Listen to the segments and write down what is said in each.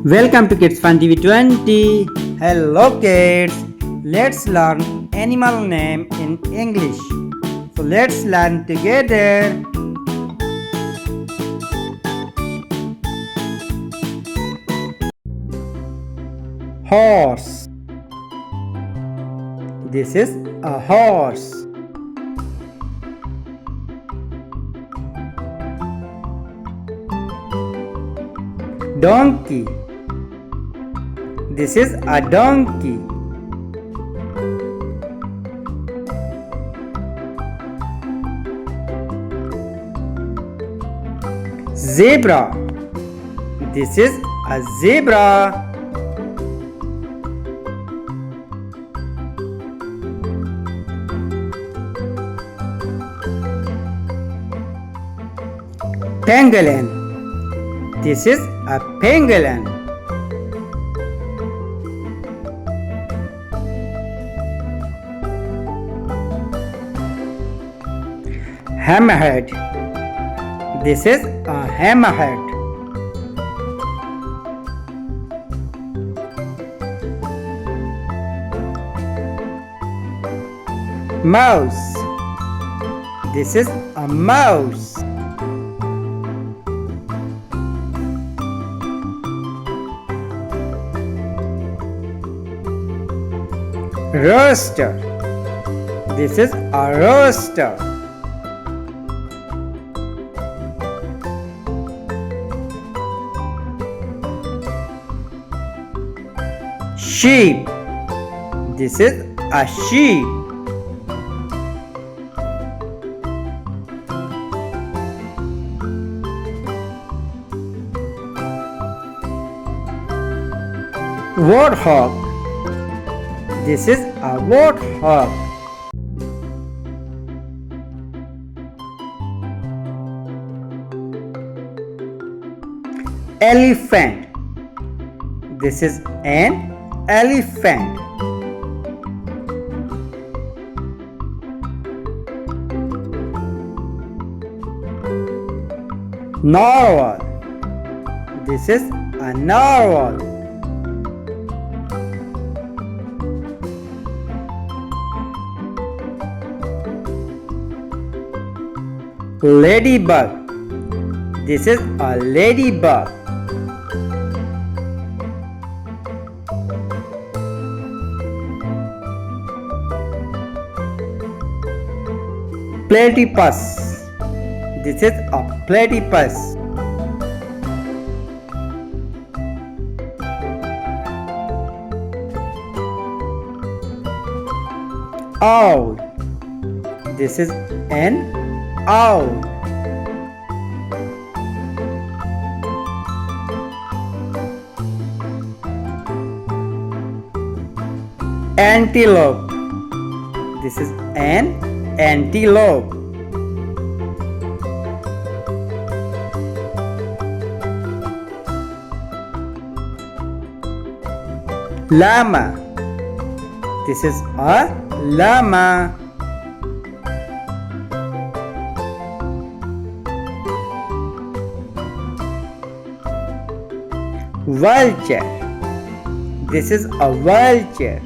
Welcome to Kids Fun TV 20. Hello kids, let's learn animal name in English. So let's learn together. Horse. This is a horse. Donkey. This is a donkey. Zebra. This is a zebra. Pangolin. This is a pangolin. Hammerhead. This is a hammerhead. Mouse. This is a mouse. Rooster. This is a rooster. Sheep. This is a sheep. Warthog. This is a warthog. Elephant. This is an elephant. Narwhal. This is a narwhal. Ladybug. This is a ladybug. Platypus. This is a platypus. Owl. This is an owl. Antelope. This is an antelope. Llama. This is a llama. Vulture. This is a vulture.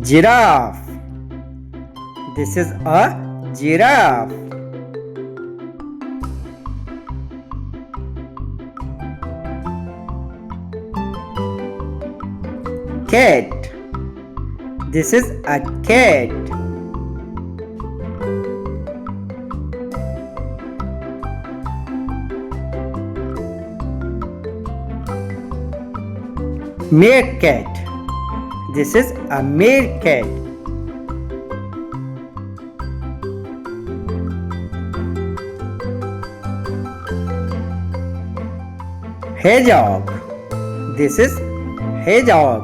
Giraffe. This is a giraffe. Cat. This is a cat. Meerkat. This is a meerkat. Hedgehog. This is hedgehog.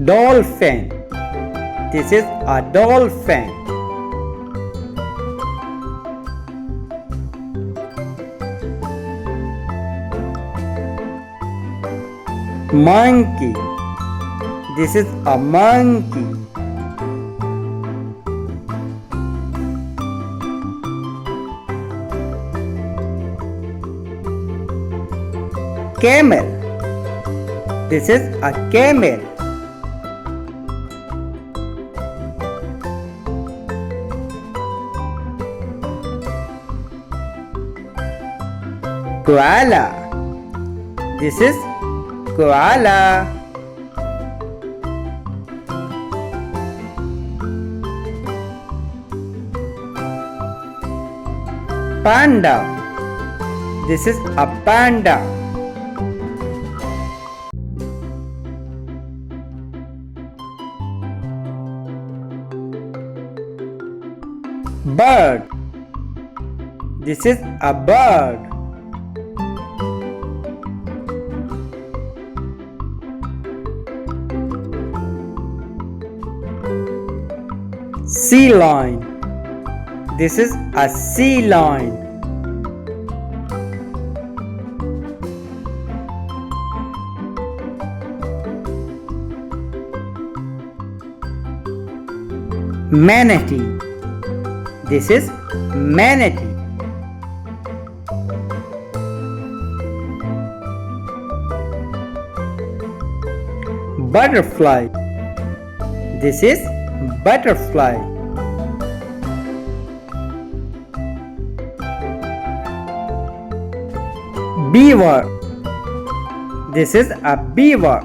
Dolphin. This is a dolphin. Monkey. This is a monkey. Camel. This is a camel. Koala. This is koala. Panda. This is a panda. Bird. This is a bird. Sea lion. This is a sea lion. Manatee. This is manatee. Butterfly. This is butterfly. Beaver. This is a beaver.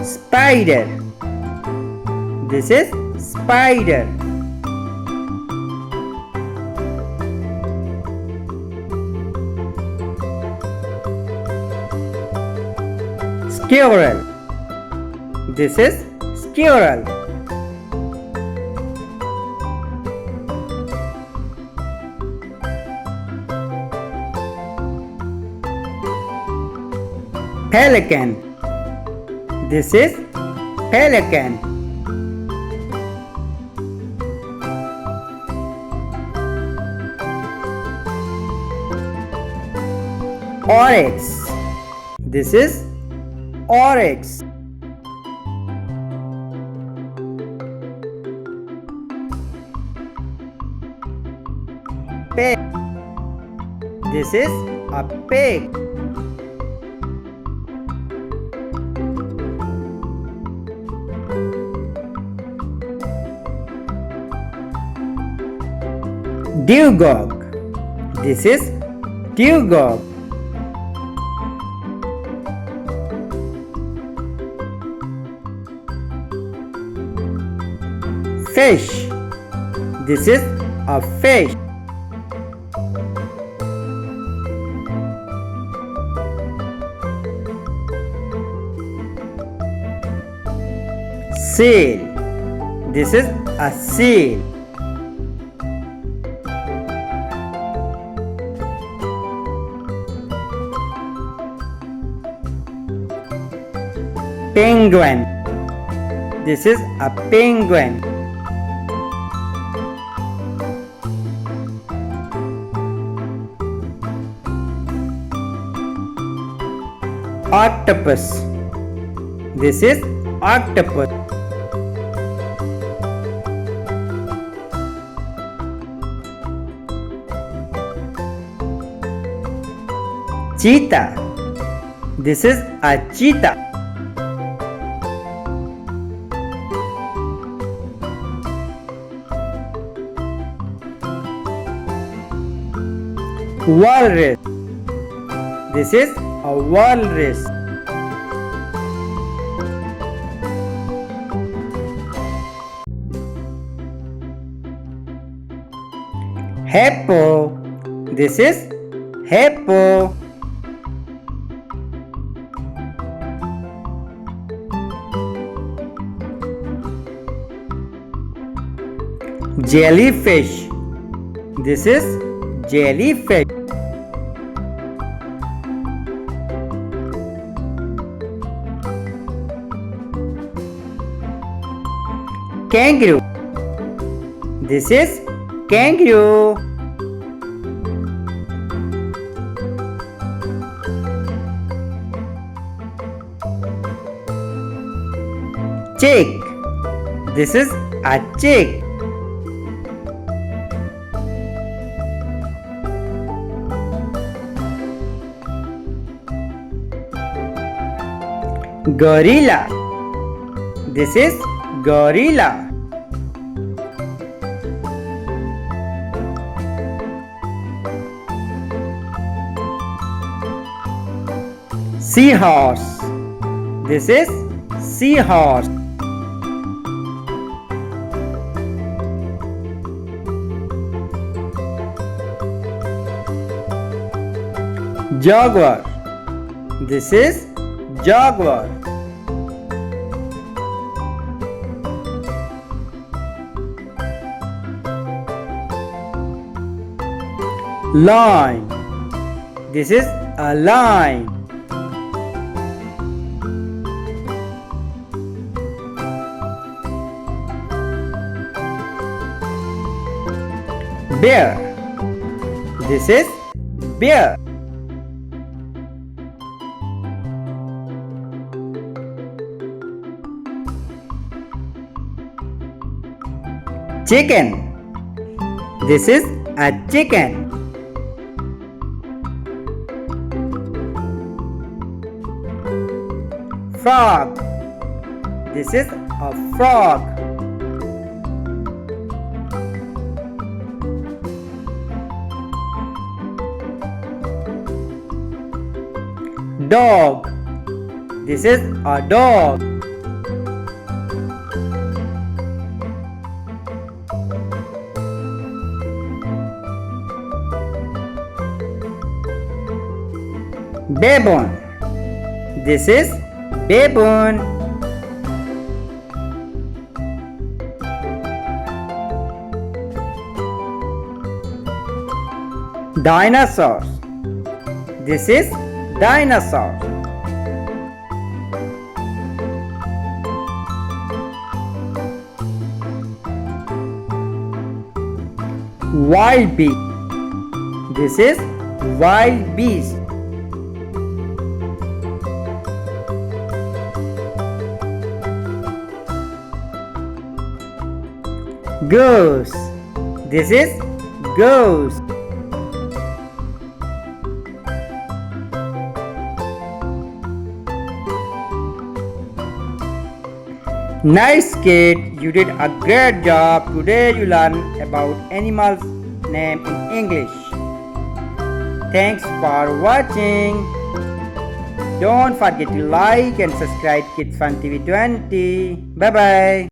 Spider. This is spider. Squirrel. This is squirrel. Pelican. This is pelican. Oryx. This is oryx. Pig. This is a pig. Dugong. This is dugong. Fish. This is a fish. Seal. This is a seal. Penguin. This is a penguin. Octopus. This is octopus. Cheetah. This is a cheetah. Walrus. This is a walrus. Hippo. This is hippo. Jellyfish. This is jellyfish. Kangaroo. This is kangaroo. This is a chick. Gorilla. This is gorilla. Seahorse. This is seahorse. Jaguar. This is jaguar. Lion. This is a lion. Bear. This is bear. Chicken. This is a chicken. Frog. This is a frog. Dog. This is a dog. Baboon. This is baboon. Dinosaurs. This is dinosaur. Wild beast. This is wild beast. Goose. This is goose. Nice kid, you did a great job. Today you learned about animals' name in English. Thanks for watching. Don't forget to like and subscribe Kids Fun TV 20. Bye bye.